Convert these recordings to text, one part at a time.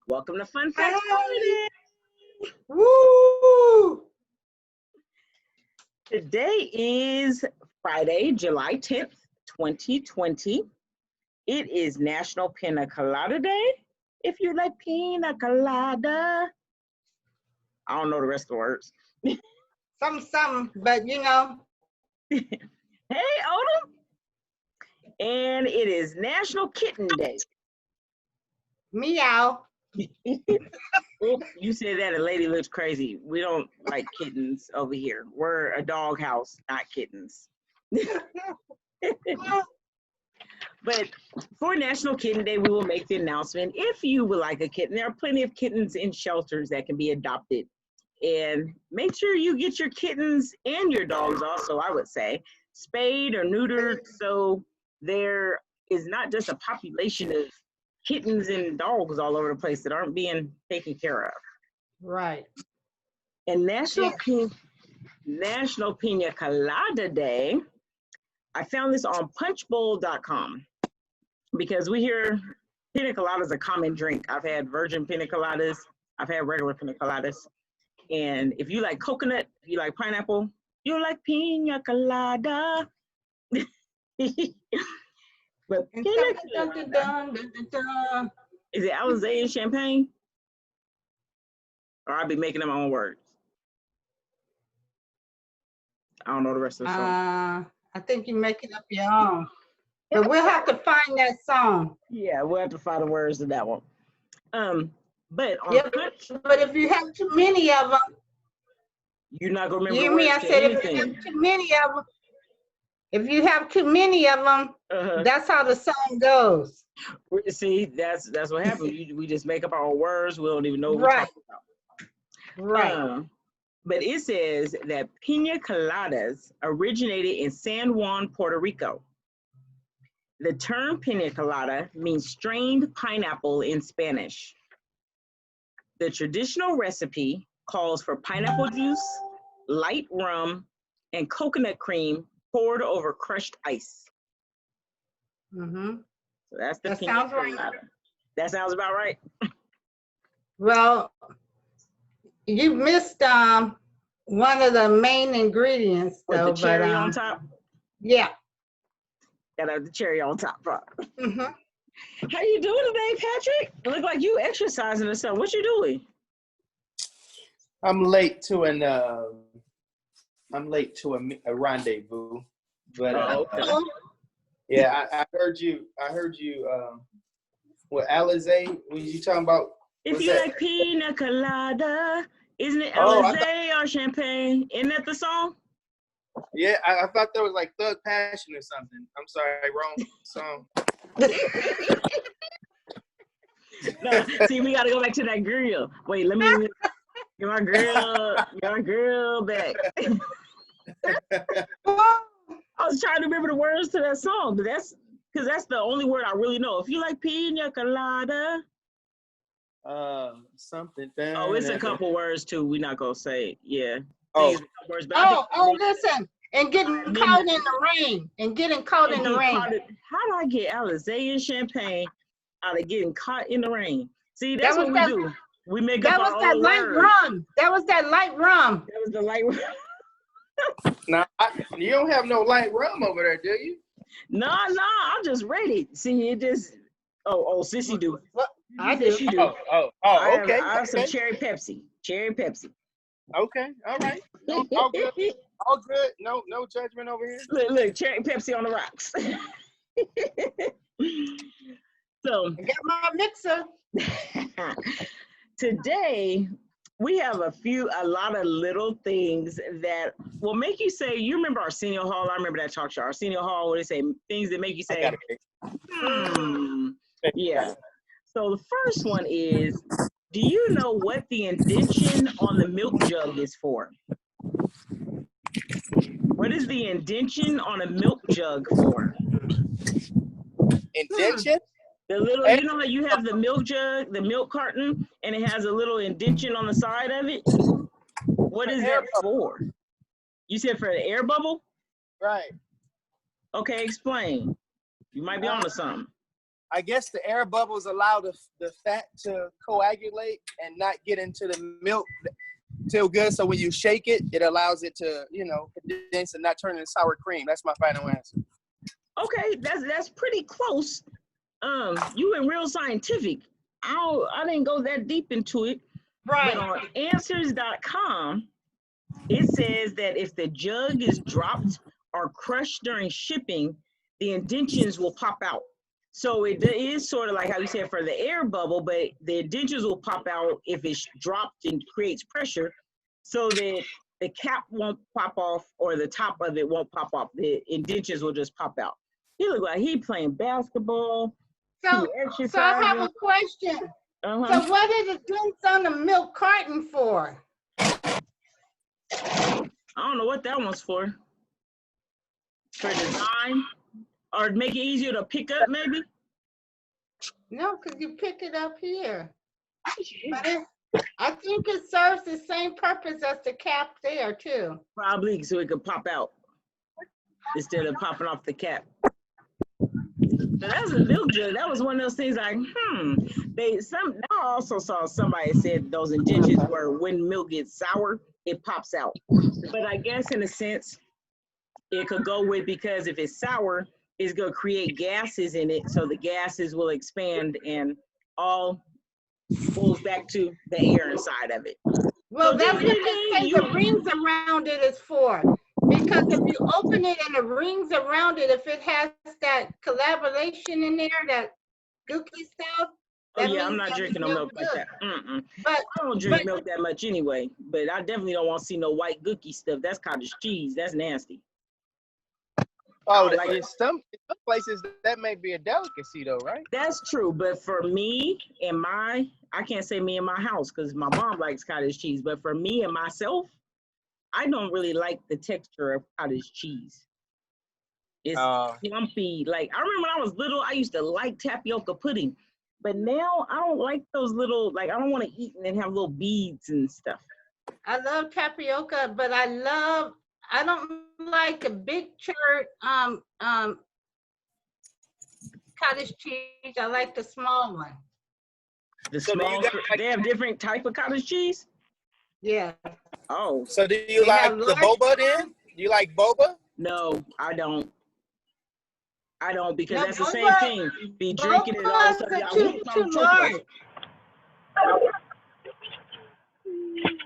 Welcome to Fun Facts Hi. Friday. Woo! Today is Friday, July 10th, 2020. It is National Pina Colada Day. If you like pina colada, I don't know the rest of the words. Something, but you know. Hey, Odom. And it is National Kitten Day. Meow. You said that a lady looks crazy. We don't like kittens over here. We're a dog house, not kittens. But for National Kitten Day, we will make the announcement. If you would like a kitten, there are plenty of kittens in shelters that can be adopted. And make sure you get your kittens and your dogs also, I would say, spayed or neutered, so there is not just a population of kittens and dogs all over the place that aren't being taken care of. Right. And National Pina Colada Day, I found this on punchbowl.com because we hear pina colada is a common drink. I've had virgin pina coladas, I've had regular pina coladas. And if you like coconut, if you like pineapple, you like pina colada. But pina colada, is it Alizé and champagne? Or I'll be making up my own words. I don't know the rest of the song. I think you're making up your own. But we'll have to find that song. Yeah, we'll have to find the words to that one. But on but if you have too many of them, you're not gonna remember. You hear me? I said if you have too many of them, that's how the song goes. See, that's what happens. We just make up our own words. We don't even know what we're talking about. Right. But it says that pina coladas originated in San Juan, Puerto Rico. The term pina colada means strained pineapple in Spanish. The traditional recipe calls for pineapple juice, light rum, and coconut cream poured over crushed ice. Mm-hmm. So that's the pina colada. Right. That sounds about right. Well, you missed one of the main ingredients, though. With the cherry on top? Yeah. Gotta have the cherry on top. Mm-hmm. How you doing today, Patrick? You look like you exercising or something. What you doing? I'm late to a rendezvous, but okay. Yeah, I heard you. What Alizé? What you talking about? If you like pina colada, isn't it Alizé or champagne? Isn't that the song? Yeah, I thought that was like Thug Passion or something. I'm sorry, wrong song. No, see, we gotta go back to that grill. Wait, let me get my grill back. I was trying to remember the words to that song, but that's because that's the only word I really know. If you like pina colada, something. Oh, it's a couple words too. We're not gonna say it. Yeah. Listen, and getting caught in the rain. How do I get Alizé and champagne out of getting caught in the rain? See, that's what we do. We make up our own words. That was that light rum. That was the light rum. Now, you don't have no light rum over there, do you? No, I'm just ready. See, it just. Oh, Sissy do. What? I do. Okay. I have some cherry Pepsi. Okay, all right. All good. No judgment over here. Look, cherry Pepsi on the rocks. So I got my mixer. Today we have a lot of little things that will make you say, you remember Arsenio Hall? I remember that talk show, Arsenio Hall, where they say things that make you say, yeah. So the first one is, do you know what the indention on the milk jug is for? What is the indention on a milk jug for? Indention? The little, you know how you have the milk jug, the milk carton, and it has a little indention on the side of it? What is that for? You said for the air bubble? Right. Okay, explain. You might be onto something. I guess the air bubbles allow the fat to coagulate and not get into the milk too good. So when you shake it, it allows it to, condense and not turn into sour cream. That's my final answer. Okay, that's pretty close. You went real scientific. I didn't go that deep into it. Right. But on answers.com, it says that if the jug is dropped or crushed during shipping, the indentions will pop out. So it is sort of like how you said for the air bubble, but the indentions will pop out if it's dropped and creates pressure, so that the cap won't pop off or the top of it won't pop off. The indentions will just pop out. He looked like he playing basketball. So I have a question. So what are the dents on the milk carton for? I don't know what that one's for. For design? Or make it easier to pick up, maybe? No, because you pick it up here. But I think it serves the same purpose as the cap there, too. Probably, so it could pop out instead of popping off the cap. So that's a milk jug. That was one of those things like, I also saw somebody said those indentions were when milk gets sour, it pops out. But I guess in a sense, it could go with, because if it's sour, it's going to create gases in it. So the gases will expand and all goes back to the air inside of it. Well, so that's what they say the rings around it is for. Because if you open it and the rings around it, if it has that collaboration in there, that gooky stuff. Oh yeah, I'm not drinking no milk like that. But I don't drink milk that much anyway. But I definitely don't want to see no white gooky stuff. That's cottage cheese. That's nasty. Oh, like in some places that may be a delicacy though, right? That's true. But for me and I can't say me and my house because my mom likes cottage cheese. But for me and myself, I don't really like the texture of cottage cheese. It's lumpy. Like, I remember when I was little, I used to like tapioca pudding. But now I don't like those little, like, I don't want to eat and then have little beads and stuff. I love tapioca, but I don't like a big church cottage cheese. I like the small one. The small, they have different type of cottage cheese? Yeah. Oh. So do you like the boba then? Do you like boba? No, I don't. Because that's the same thing. Be drinking it all too large.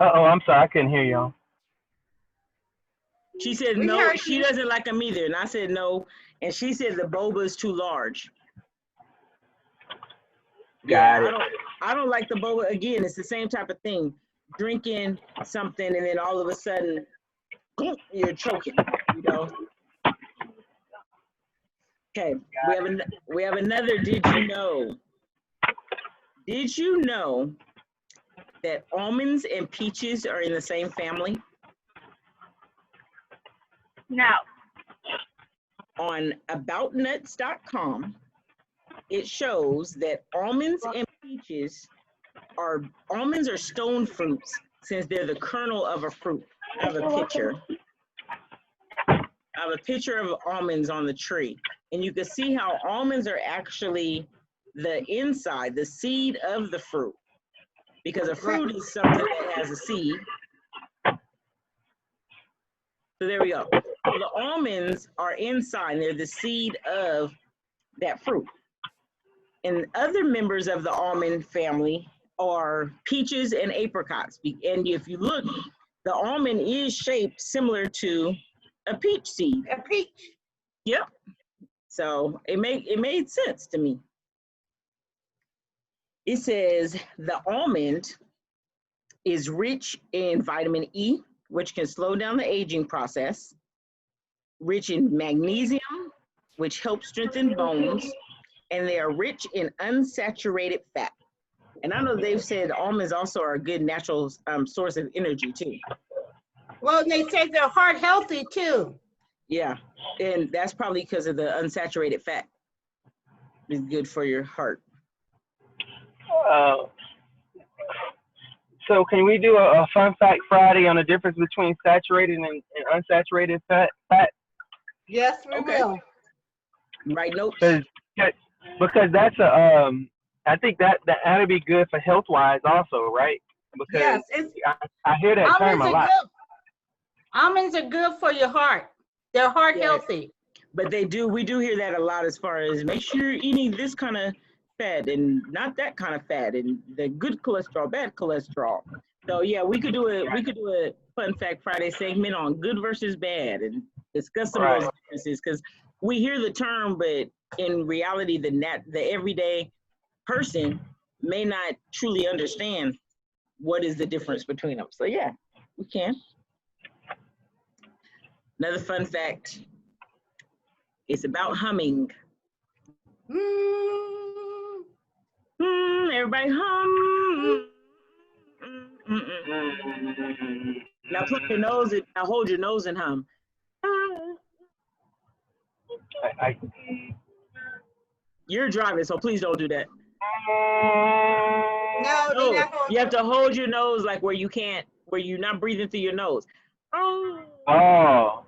Uh-oh, I'm sorry, I couldn't hear y'all. She said no, she doesn't like them either. And I said no. And she said the boba is too large. Got it. I don't like the boba. Again, it's the same type of thing. Drinking something and then all of a sudden you're choking, you know. Okay, we have another did you know? Did you know that almonds and peaches are in the same family? No. On aboutnuts.com, it shows that almonds and peaches are stone fruits since they're the kernel of a fruit. I have a picture. I have a picture of almonds on the tree. And you can see how almonds are actually the inside, the seed of the fruit. Because a fruit is something that has a seed. So there we go. So the almonds are inside, and they're the seed of that fruit. And other members of the almond family are peaches and apricots. And if you look, the almond is shaped similar to a peach seed. A peach. Yep. So it made sense to me. It says the almond is rich in vitamin E, which can slow down the aging process, rich in magnesium, which helps strengthen bones, and they are rich in unsaturated fat. And I know they've said almonds also are a good natural source of energy too. Well, they say they're heart healthy too. Yeah, and that's probably because of the unsaturated fat. It's good for your heart. So can we do a fun fact Friday on the difference between saturated and unsaturated fat? Yes, we will. Right notes? because that's I think that'd be good for health wise also, right? Because Yes, it's I hear that term almonds a are lot. good. Almonds are good for your heart. They're heart Yeah. healthy. But we do hear that a lot as far as make sure you're eating this kind of fat and not that kind of fat and the good cholesterol, bad cholesterol. So yeah, we could do a fun fact Friday segment on good versus bad and discuss some of those Right. differences because we hear the term, but in reality, the everyday person may not truly understand what is the difference between them. So yeah, we can. Another fun fact. It's about humming. Mm. Everybody hum. Now plug your nose and now hold your nose and hum. I You're driving, so please don't do that. No, they're No, not you have holding. to hold your nose like where you're not breathing through your nose. Oh.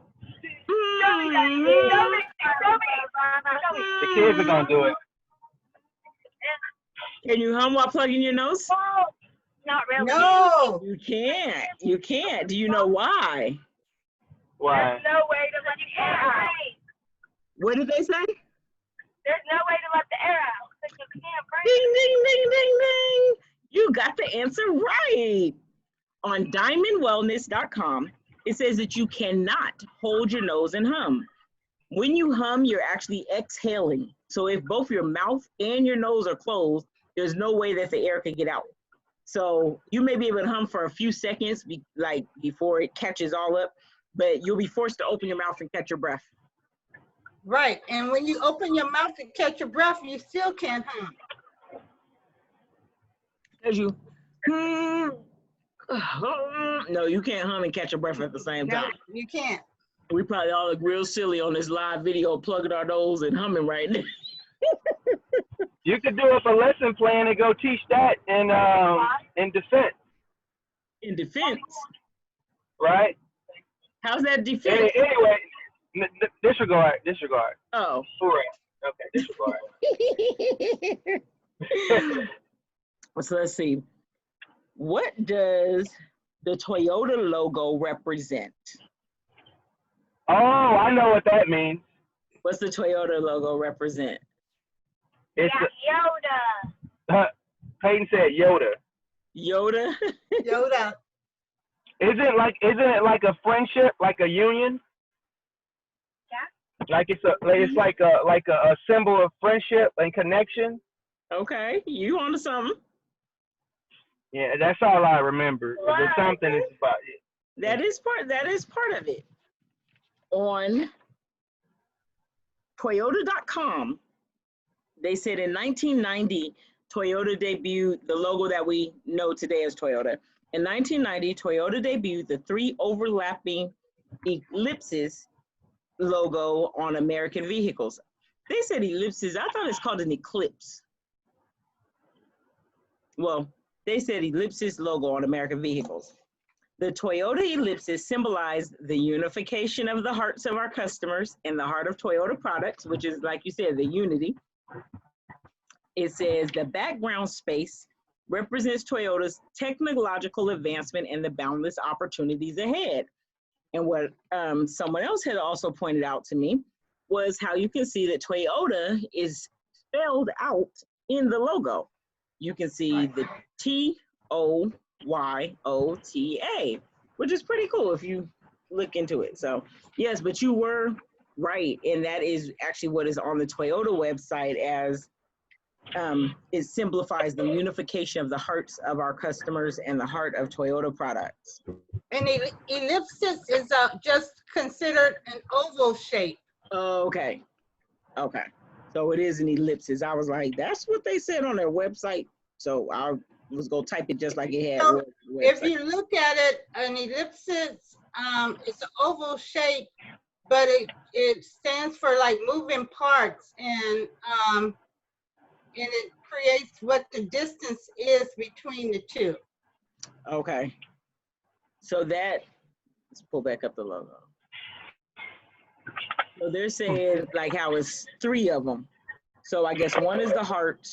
The kids are gonna do it. Can you hum while plugging your nose? Not really. No. You can't. You can't. Do you know why? Why? There's no way to let the air out. What did they say? There's no way to let the air out because you can't Ding, breathe. ding, ding, ding, ding. You got the answer right. On diamondwellness.com, it says that you cannot hold your nose and hum. When you hum, you're actually exhaling. So if both your mouth and your nose are closed, there's no way that the air can get out. So you may be able to hum for a few seconds, before it catches all up, but you'll be forced to open your mouth and catch your breath. Right. And when you open your mouth to catch your breath, you still can't hum. As you, no, you can't hum and catch your breath at the same No, time. you can't. We probably all look real silly on this live video, plugging our nose and humming right now. You could do up a lesson plan and go teach that in defense, In defense, right? how's that defense? Anyway, disregard. Oh. Hooray. Okay, disregard. So let's see. What does the Toyota logo represent? Oh, I know what that means. What's the Toyota logo represent? It's Yoda. Peyton said Yoda. Yoda? Yoda. Isn't it like a friendship, like a union? Yeah. Like it's like a symbol of friendship and connection. Okay, you onto something. Yeah, that's all I remember. There's something is about it. That is part of it. On Toyota.com, they said in 1990, Toyota debuted the logo that we know today as Toyota. In 1990, Toyota debuted the 3 overlapping ellipses logo on American vehicles. They said ellipses. I thought it's called an eclipse. Well, they said ellipsis logo on American vehicles. The Toyota ellipsis symbolized the unification of the hearts of our customers and the heart of Toyota products, which is, like you said, the unity. It says the background space represents Toyota's technological advancement and the boundless opportunities ahead. And what someone else had also pointed out to me was how you can see that Toyota is spelled out in the logo. You can see the Toyota, which is pretty cool if you look into it. So yes, but you were right, and that is actually what is on the Toyota website as it simplifies the unification of the hearts of our customers and the heart of Toyota products. And ellipsis is just considered an oval shape. Okay. So it is an ellipsis. I was like, that's what they said on their website. So I was gonna type it just like it had. So if you look at it, an ellipsis, it's an oval shape, but it stands for like moving parts, and it creates what the distance is between the two. Okay. So let's pull back up the logo. So they're saying like how it's 3 of them. So I guess one is the heart,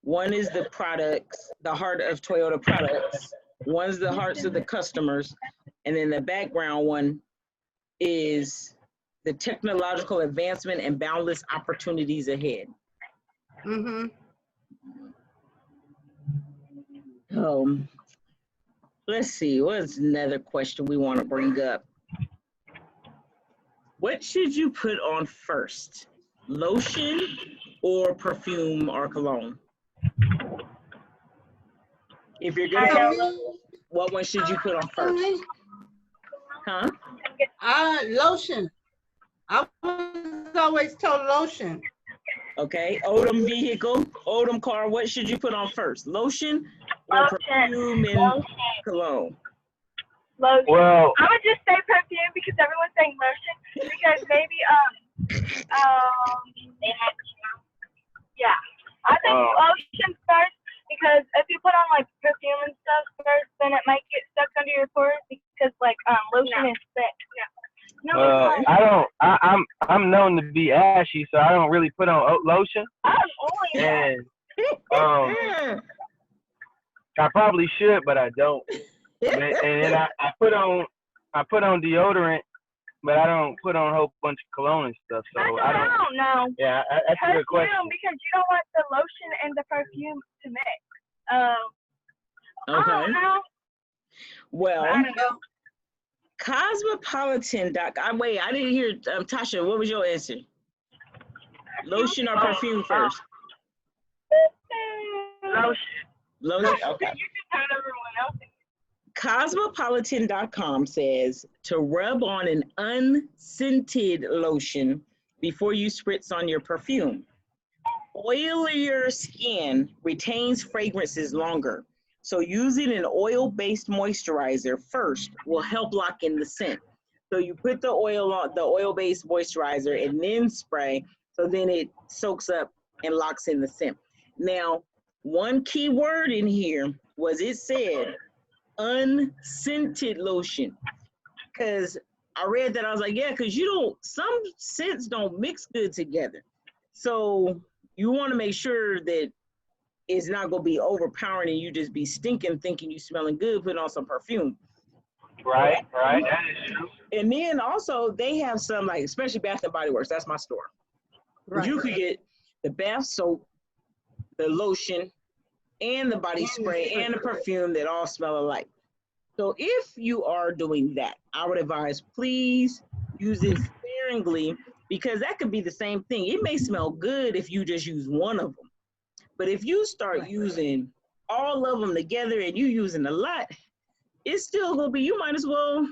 one is the products, the heart of Toyota products, one's the hearts of the customers, and then the background one is the technological advancement and boundless opportunities ahead. Mm-hmm. Let's see, what's another question we want to bring up? What should you put on first? Lotion or perfume or cologne? If you're gonna have, what one should you put on first? Huh? Lotion. I was always told lotion. Okay, Odom vehicle, Odom car, what should you put on first? Lotion or perfume and cologne? Lotion. Well, I would just say perfume because everyone's saying lotion because maybe yeah. I think lotion first because if you put on like perfume and stuff first, then it might get stuck under your pores because like lotion is thick. Yeah. No, it's not. I'm known to be ashy, so I don't really put on lotion. I'm only And I probably should, but I don't. And then I put on deodorant, but I don't put on a whole bunch of cologne and stuff. So I don't know. Yeah, that's a good question. Because you don't want the lotion and the perfume to mix. Okay. I don't know. Well, I don't know. Cosmopolitan.com. Wait, I didn't hear, Tasha, what was your answer? Lotion or perfume first? Lotion. Lotion, okay. You can tell everyone else. Cosmopolitan.com says to rub on an unscented lotion before you spritz on your perfume. Oilier skin retains fragrances longer, so using an oil-based moisturizer first will help lock in the scent. So you put the oil on, the oil-based moisturizer, and then spray, so then it soaks up and locks in the scent. Now, one key word in here was it said unscented lotion, because I read that, I was like, yeah, because some scents don't mix good together. So you want to make sure that it's not going to be overpowering and you just be stinking thinking you smelling good, putting on some perfume. Right, that is true. And then also they have some, like, especially Bath and Body Works, that's my store. Right. You could get the bath soap, the lotion, and the body spray and the perfume that all smell alike. So if you are doing that, I would advise please use it sparingly, because that could be the same thing. It may smell good if you just use one of them, but if you start using all of them together and you using a lot, it's still gonna be, you might as well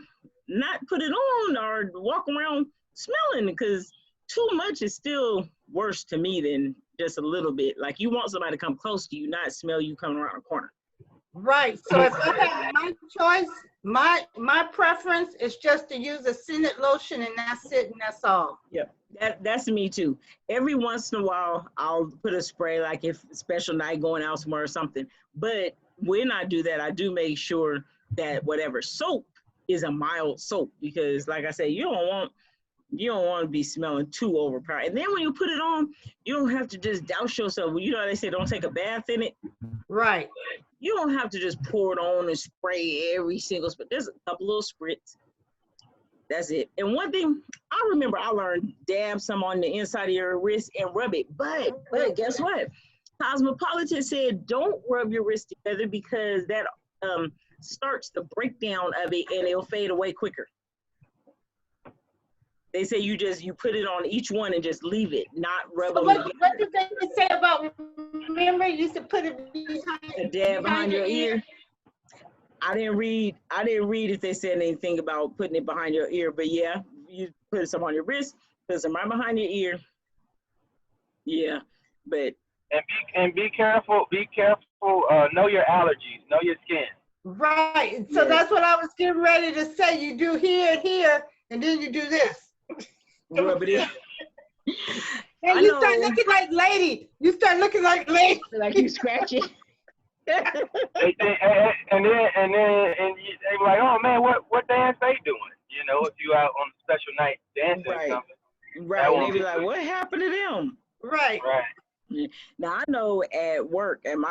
not put it on or walk around smelling, because too much is still worse to me than just a little bit. Like, you want somebody to come close to you, not smell you coming around the corner. Right. So if I have my choice, my preference is just to use a scented lotion, and that's it, and that's all. Yep, that's me too. Every once in a while, I'll put a spray, like if special night going out somewhere or something. But when I do that, I do make sure that whatever soap is a mild soap, because like I said, you don't want to be smelling too overpowering. And then when you put it on, you don't have to just douse yourself. You know how they say don't take a bath in it? Right. You don't have to just pour it on and spray every single spray. There's a couple little spritz. That's it. And one thing I remember I learned, dab some on the inside of your wrist and rub it. But guess what? Cosmopolitan said don't rub your wrist together, because that starts the breakdown of it and it'll fade away quicker. They say you put it on each one and just leave it, not rub them together. What did they say about, remember you used to put it behind your ear? I didn't read if they said anything about putting it behind your ear, but yeah, you put some on your wrist, put some right behind your ear. Yeah, but be careful. Know your allergies. Know your skin. Right. So that's what I was getting ready to say. You do here, and then you do this. Rub it in. And you start looking like lady. Like you scratch it. and they were like, oh man, what dance they doing? You know, if you out on a special night dancing or something. Right. They be like, what happened to them? Right.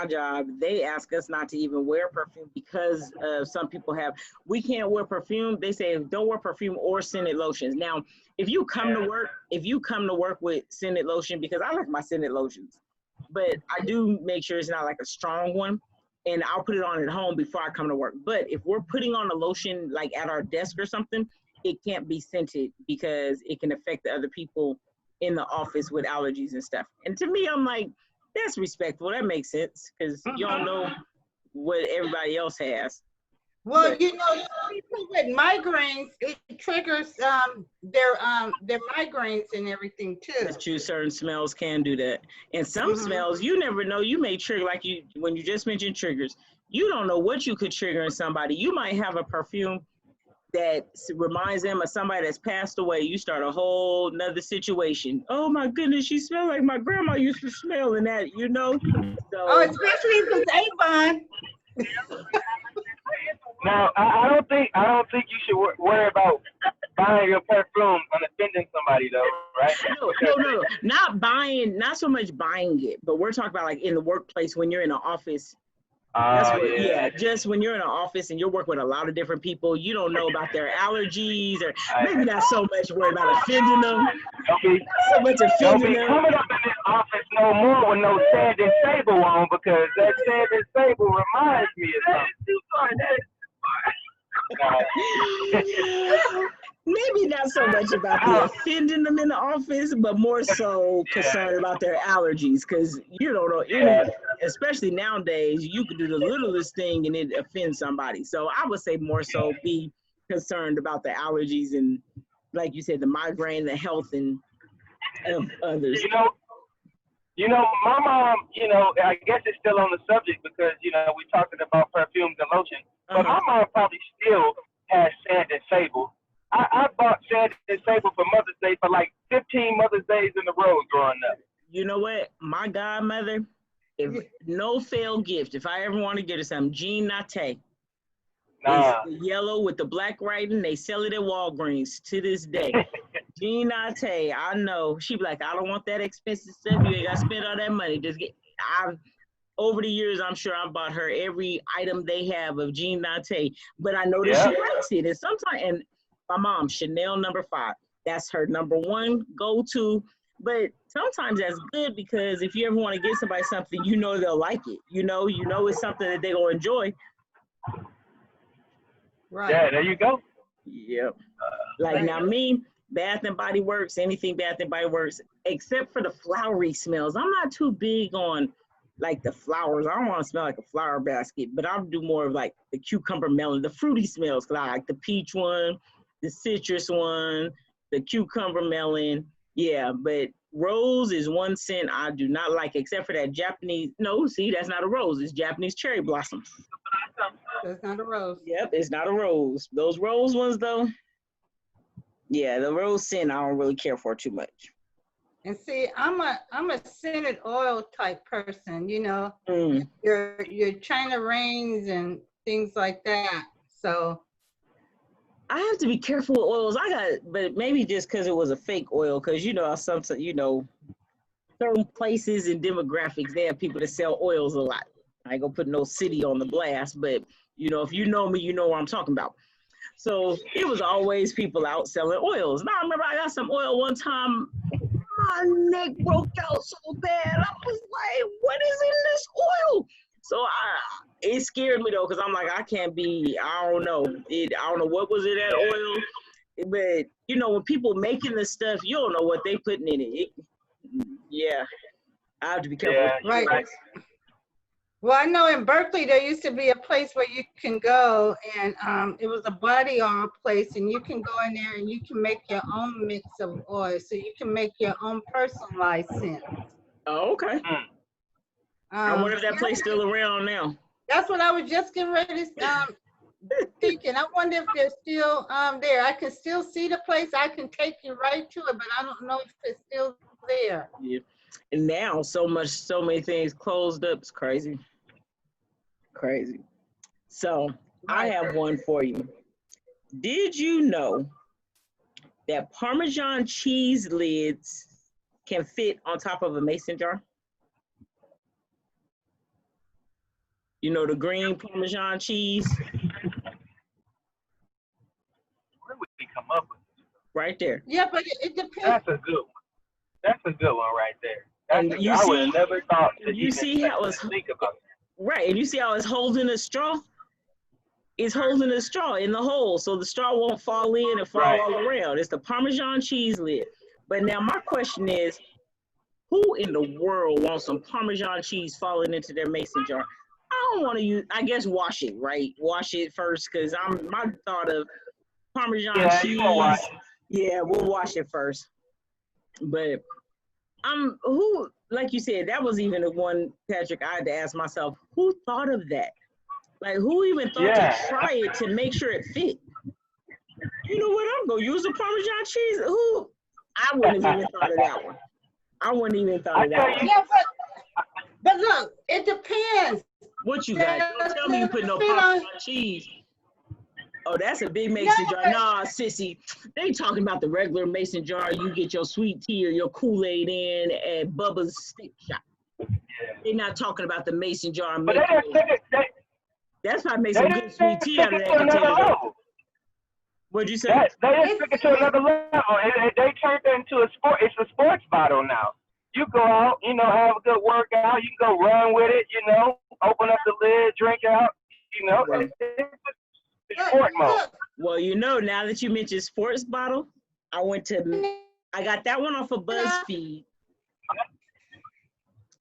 my job, they ask us not to even wear perfume because some people we can't wear perfume. They say don't wear perfume or scented lotions. Now, if you come to work with scented lotion, because I like my scented lotions, but I do make sure it's not like a strong one, and I'll put it on at home before I come to work. But if we're putting on a lotion like at our desk or something, it can't be scented because it can affect the other people in the office with allergies and stuff. And to me, I'm like, that's respectful. That makes sense because you don't know what everybody else has. Well, But, you know, people with migraines, it triggers their migraines and everything too. that's true. Certain smells can do that. And some smells, you never know. You may trigger, like when you just mentioned triggers, you don't know what you could trigger in somebody. You might have a perfume that reminds them of somebody that's passed away. You start a whole nother situation. Oh my goodness, she smells like my grandma used to smell, and that, you know. So, Oh, especially if it's Avon. Now, I don't think you should worry about buying your perfume and offending somebody though, right? No. Not so much buying it, but we're talking about like in the workplace when you're in an office. Just when you're in an office and you're working with a lot of different people, you don't know about their allergies, or maybe not so much worried about offending them. Don't be coming up in this office no more with no sand and sable on, because that sand and sable reminds me of something. Maybe not so much about the offending them in the office, but more so concerned about their allergies, because you don't know especially nowadays, you could do the littlest thing and it offends somebody. So I would say more so be concerned about the allergies and, like you said, the migraine, the health and of others. You know, my mom, I guess it's still on the subject because, we're talking about perfumes and lotion, but my mom probably still has sand and sable. I bought sand and sable for Mother's Day for like 15 Mother's Days in a row growing up. You know what? My godmother, if no fail gift, if I ever want to get her something, Jean Nate. It's the yellow with the black writing. They sell it at Walgreens to this day. Jean Nate, I know. She be like, I don't want that expensive stuff. You ain't got to spend all that money. Over the years, I'm sure I bought her every item they have of Jean Nate. But I know that she likes it. And sometimes, and my mom, Chanel No. 5. That's her number one go-to. But sometimes that's good because if you ever want to get somebody something, they'll like it. You know it's something that they're going to enjoy. Right. Yeah, there you go. Yep. Now me, Bath and Body Works, anything Bath and Body Works, except for the flowery smells. I'm not too big on like the flowers. I don't want to smell like a flower basket, but I'll do more of like the cucumber melon, the fruity smells. I like the peach one, the citrus one, the cucumber melon. Yeah, but rose is one scent I do not like, except for that Japanese. No, see, that's not a rose. It's Japanese cherry blossoms. That's not a rose. Yep, it's not a rose. Those rose ones, though, yeah, the rose scent I don't really care for too much. And see, I'm a scented oil type person, your China Rains and things like that. So I have to be careful with oils. But maybe just because it was a fake oil, because sometimes certain places and demographics, they have people that sell oils a lot. I ain't gonna put no city on the blast, but if you know me, you know what I'm talking about. So it was always people out selling oils. Now I remember I got some oil one time. My neck broke out so bad. I was like, what is in this oil? So it scared me though, because I'm like, I don't know what was in that oil. But when people making this stuff, you don't know what they putting in it. I have to be careful. Yeah, right. Well, I know in Berkeley, there used to be a place where you can go and it was a body oil place, and you can go in there and you can make your own mix of oil. So you can make your own personalized scent. Oh, okay. I wonder if that place still around now. That's what I was just getting ready to thinking. I wonder if they're still there. I can still see the place. I can take you right to it, but I don't know if it's still there. Yeah. And now so many things closed up. It's crazy. Crazy. So I have one for you. Did you know that Parmesan cheese lids can fit on top of a mason jar? You know, the green Parmesan cheese. Where would we come up with? Right there. Yeah, but it depends. That's a good one. That's a good one right there. And you I would see, have never thought to you even see how it's think about that. right, and you see how it's holding a straw. It's holding a straw in the hole, so the straw won't fall in and fall all around. It's the Parmesan cheese lid. But now my question is, who in the world wants some Parmesan cheese falling into their mason jar? I don't want to use. I guess wash it, right? Wash it first, because my thought of Parmesan cheese. Yeah, we'll wash it first. But who, like you said, that was even the one, Patrick, I had to ask myself, who thought of that? Like, who even thought to try it to make sure it fit? You know what? I'm gonna use the Parmesan cheese. Who? I wouldn't have even thought of that one. I wouldn't even thought of that one. Yeah, but look, it depends. What you got? Don't tell me you put no Parmesan cheese. Oh, that's a big mason jar. Nah, sissy. They talking about the regular mason jar. You get your sweet tea or your Kool-Aid in and Bubba's stick shot. They're not talking about the mason jar. But that's probably make some good sweet tea out of that container. What'd you say? They just took it to another level. They turned it into a sport. It's a sports bottle now. You go out, you know, have a good workout. You can go run with it, you know, open up the lid, drink out, you know. Well, it's sport mode. Well, you know, now that you mentioned sports bottle, I got that one off of BuzzFeed.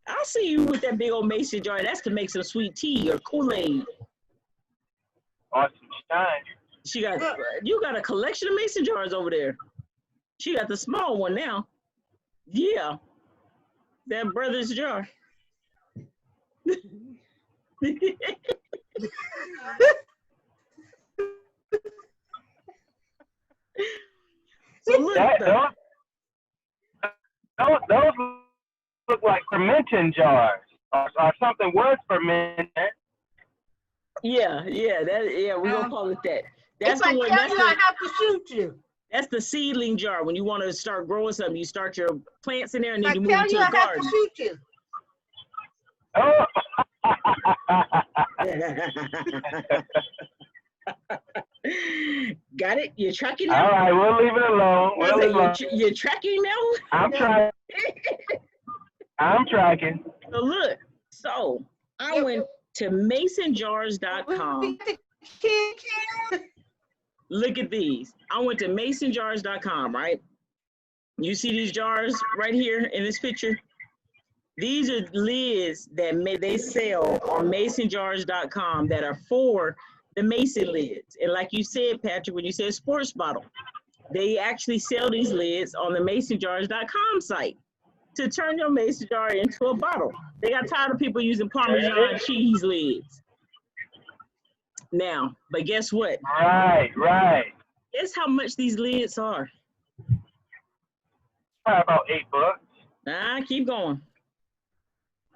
I see you with that big old mason jar. That's to make some sweet tea or Kool-Aid. Awesome shine. You got a collection of mason jars over there. She got the small one now. Yeah. That brother's jar. So look, those look like fermenting jars or something was fermented. Yeah, we're gonna call it that. That's if I tell you, I have to shoot you. That's the seedling jar. When you want to start growing something, you start your plants in there and then you move to the garden. I have to shoot you. Oh. Got it? You're tracking now? All right, we'll leave it alone. You're tracking now? I'm trying. I'm tracking. So look, I went to masonjars.com. Look at these. I went to masonjars.com, right? You see these jars right here in this picture? These are lids that they sell on masonjars.com that are for the mason lids. And like you said, Patrick, when you said sports bottle, they actually sell these lids on the masonjars.com site to turn your mason jar into a bottle. They got tired of people using Parmesan cheese lids. Now, but guess what? Right. Guess how much these lids are? Probably about $8. Nah, keep going.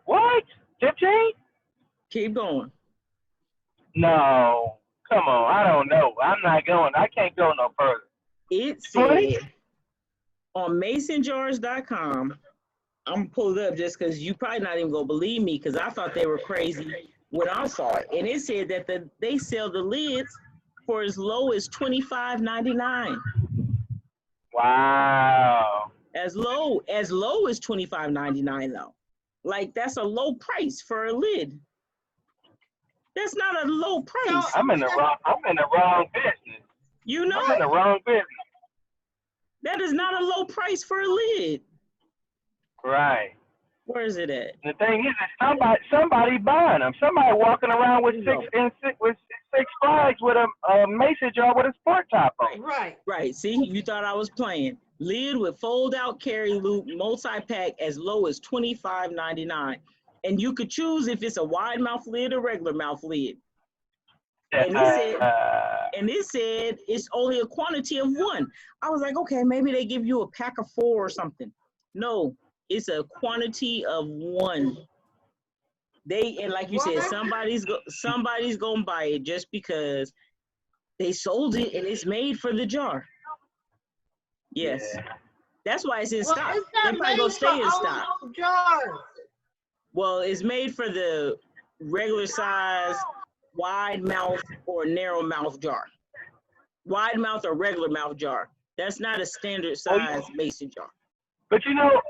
What? 15? Keep going. No. Come on. I don't know. I'm not going. I can't go no further. It said on masonjars.com, I'm going to pull it up just because you probably not even going to believe me because I thought they were crazy when I saw it. And it said that they sell the lids for as low as $25.99. Wow. As low as $25.99 though. Like that's a low price for a lid. That's not a low price. I'm in the wrong business. You know? I'm in the wrong business. That is not a low price for a lid. Right. Where is it at? The thing is, somebody buying them. Somebody walking around with six flags with a mason jar with a sport top on. Right. See, you thought I was playing. Lid with fold-out carry loop multi-pack as low as $25.99. And you could choose if it's a wide mouth lid or regular mouth lid. And it said it's only a quantity of one. I was like, okay, maybe they give you a pack of 4 or something. No, it's a quantity of 1. And like you said, somebody's gonna buy it just because they sold it and it's made for the jar. Yes, that's why it's in stock. They probably gonna stay in stock. Jars. Well, it's made for the regular size, wide mouth, or narrow mouth jar. Wide mouth or regular mouth jar. That's not a standard size mason jar. But you know,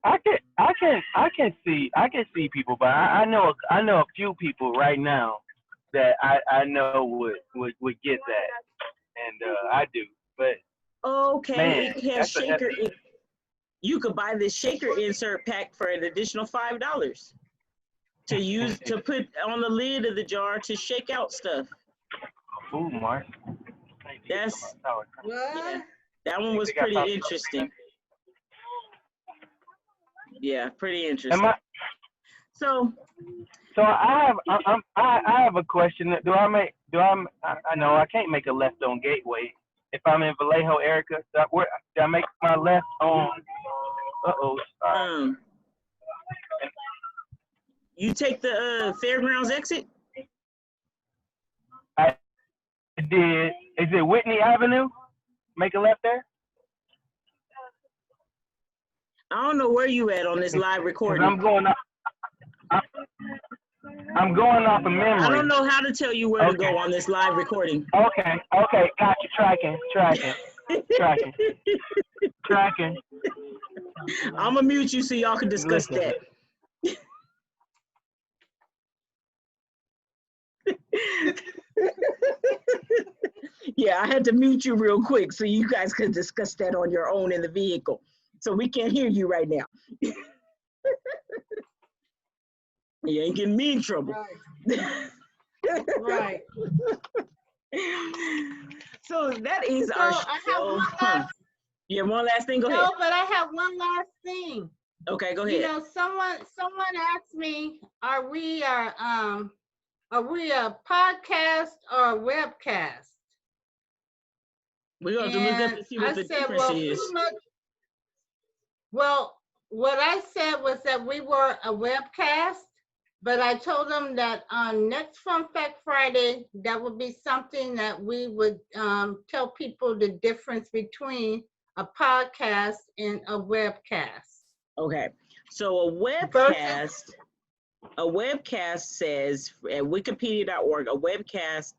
I can see people, but I know a few people right now that I know would get that, and I do. But Okay, man, it has shaker. You could buy this shaker insert pack for an additional $5 to use to put on the lid of the jar to shake out stuff. Food Mart. That's What? that one was pretty interesting. Yeah, pretty interesting. So I have a question. I know I can't make a left on Gateway if I'm in Vallejo, Erica. Do I make my left on? You take the Fairgrounds exit? I did. Is it Whitney Avenue? Make a left there? I don't know where you at on this live recording. I'm going off of memory. I don't know how to tell you where to go on this live recording. Okay, got you. Tracking. I'm gonna mute you so y'all can discuss that. Yeah, I had to mute you real quick so you guys could discuss that on your own in the vehicle. So we can't hear you right now. You ain't getting me in trouble. Right. So that is our show. I have one last, yeah, one last thing. Go ahead. No, but I have one last thing. Okay, go ahead. You know, someone asked me, are we a podcast or a webcast? We're going to look up to see what the difference is. Well, what I said was that we were a webcast, but I told them that on next Fun Fact Friday, that would be something that we would tell people the difference between a podcast and a webcast. Okay, so a webcast says at wikipedia.org, a webcast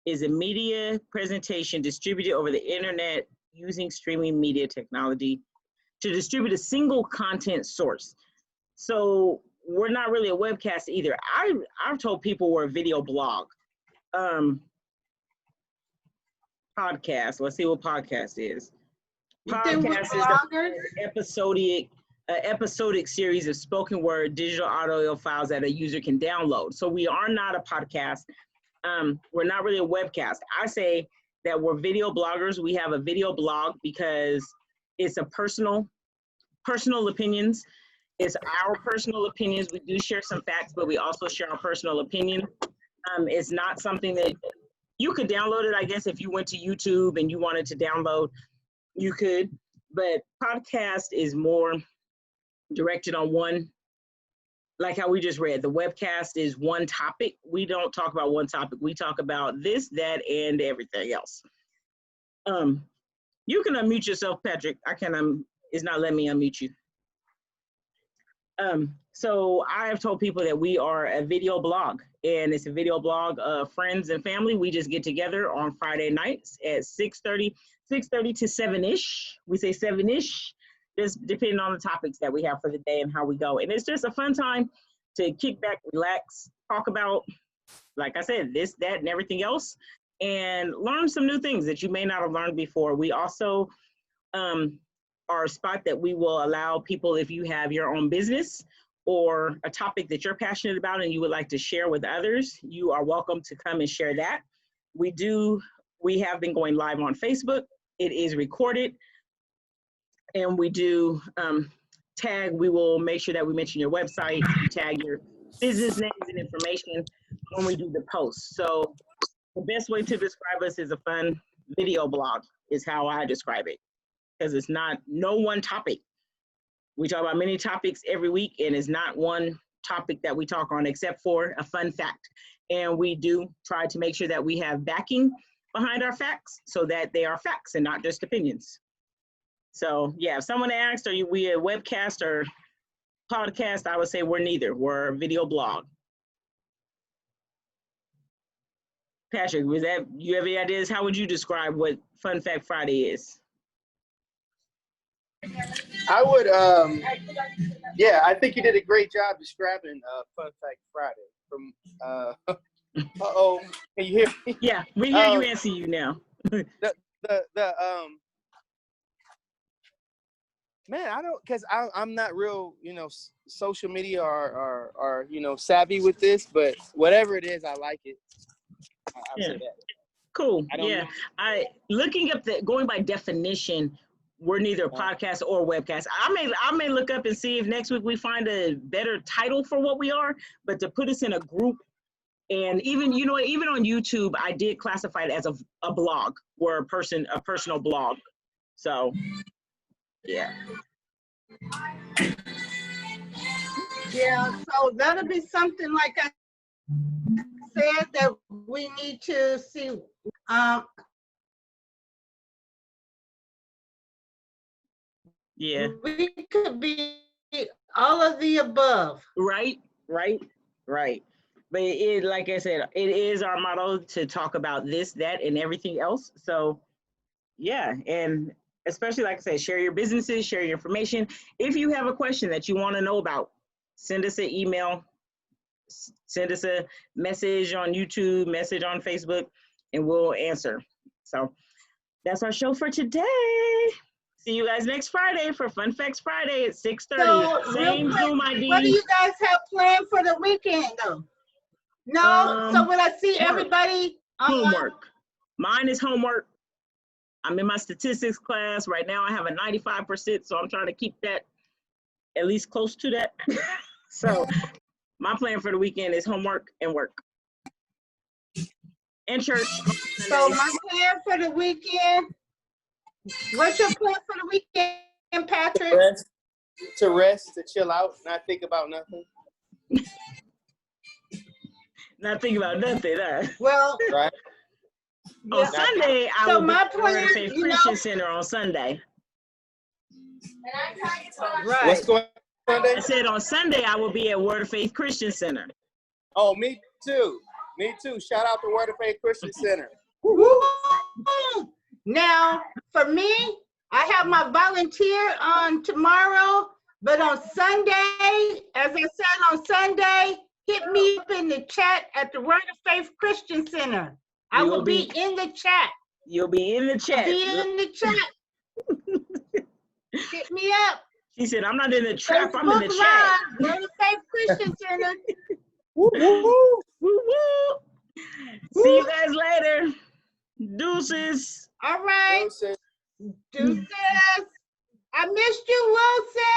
is a media presentation distributed over the internet using streaming media technology to distribute a single content source. So we're not really a webcast either. I've told people we're a video blog. Podcast, let's see what podcast is. Podcast is an episodic series of spoken word digital audio files that a user can download. So we are not a podcast. We're not really a webcast. I say that we're video bloggers. We have a video blog because it's a personal opinions. It's our personal opinions. We do share some facts, but we also share our personal opinion. It's not something that you could download it, I guess, if you went to YouTube and you wanted to download, you could. But podcast is more directed on one, like how we just read. The webcast is one topic. We don't talk about one topic. We talk about this, that, and everything else. You can unmute yourself, Patrick. It's not letting me unmute you. So I have told people that we are a video blog, and it's a video blog of friends and family. We just get together on Friday nights at 6:30 to 7-ish. We say 7-ish, just depending on the topics that we have for the day and how we go. And it's just a fun time to kick back, relax, talk about, like I said, this, that, and everything else, and learn some new things that you may not have learned before. We also are a spot that we will allow people, if you have your own business or a topic that you're passionate about and you would like to share with others, you are welcome to come and share that. We have been going live on Facebook. It is recorded. And we do tag, we will make sure that we mention your website, tag your business names and information when we do the post. So the best way to describe us is a fun video blog is how I describe it. Because it's no one topic. We talk about many topics every week, and it's not one topic that we talk on except for a fun fact. And we do try to make sure that we have backing behind our facts so that they are facts and not just opinions. So yeah, if someone asked, are we a webcast or podcast, I would say we're neither. We're a video blog. Patrick, you have any ideas? How would you describe what Fun Fact Friday is? I would, yeah, I think you did a great job describing Fun Fact Friday. From, uh-oh, can you hear me? Yeah, we hear you answer you now. Man, I don't, because I'm not real, social media or savvy with this, but whatever it is, I like it. I'll say that. Cool. Know. Looking up going by definition, we're neither a podcast or webcast. I may look up and see if next week we find a better title for what we are, but to put us in a group, and even on YouTube, I did classify it as a blog or a personal blog. So yeah. Yeah, so that'll be something like I said that we need to see. Yeah. We could be all of the above. Right. But like I said, it is our motto to talk about this, that, and everything else. So yeah, and especially like I said, share your businesses, share your information. If you have a question that you want to know about, send us an email, send us a message on YouTube, message on Facebook, and we'll answer. So that's our show for today. See you guys next Friday for Fun Facts Friday at 6:30. So, Same Zoom ID. What do you guys have planned for the weekend though? No, so will I see everybody? Homework. Mine is homework. I'm in my statistics class. Right now I have a 95%, so I'm trying to keep that at least close to that. So my plan for the weekend is homework and work. And church. So my plan for the weekend, what's your plan for the weekend, Patrick? To rest, to chill out, not think about nothing. Not think about nothing, huh? Well, right. On Sunday, I will be at the Word of Faith Christian Center on Sunday. Right. What's going on Sunday? I said on Sunday, I will be at Word of Faith Christian Center. Oh, me too. Me too. Shout out to Word of Faith Christian Center. Woo-hoo. Now, for me, I have my volunteer on tomorrow, but on Sunday, as I said on Sunday, hit me up in the chat at the Word of Faith Christian Center. I will be in the chat. You'll be in the chat. Be in the chat. Hit me up. She said, I'm not in the trap, Facebook I'm in the chat. Live, Word of Faith Christian Center. Woo, woo, woo. Woo, woo. See you guys later. Deuces. All right. Deuces. I missed you, Wilson.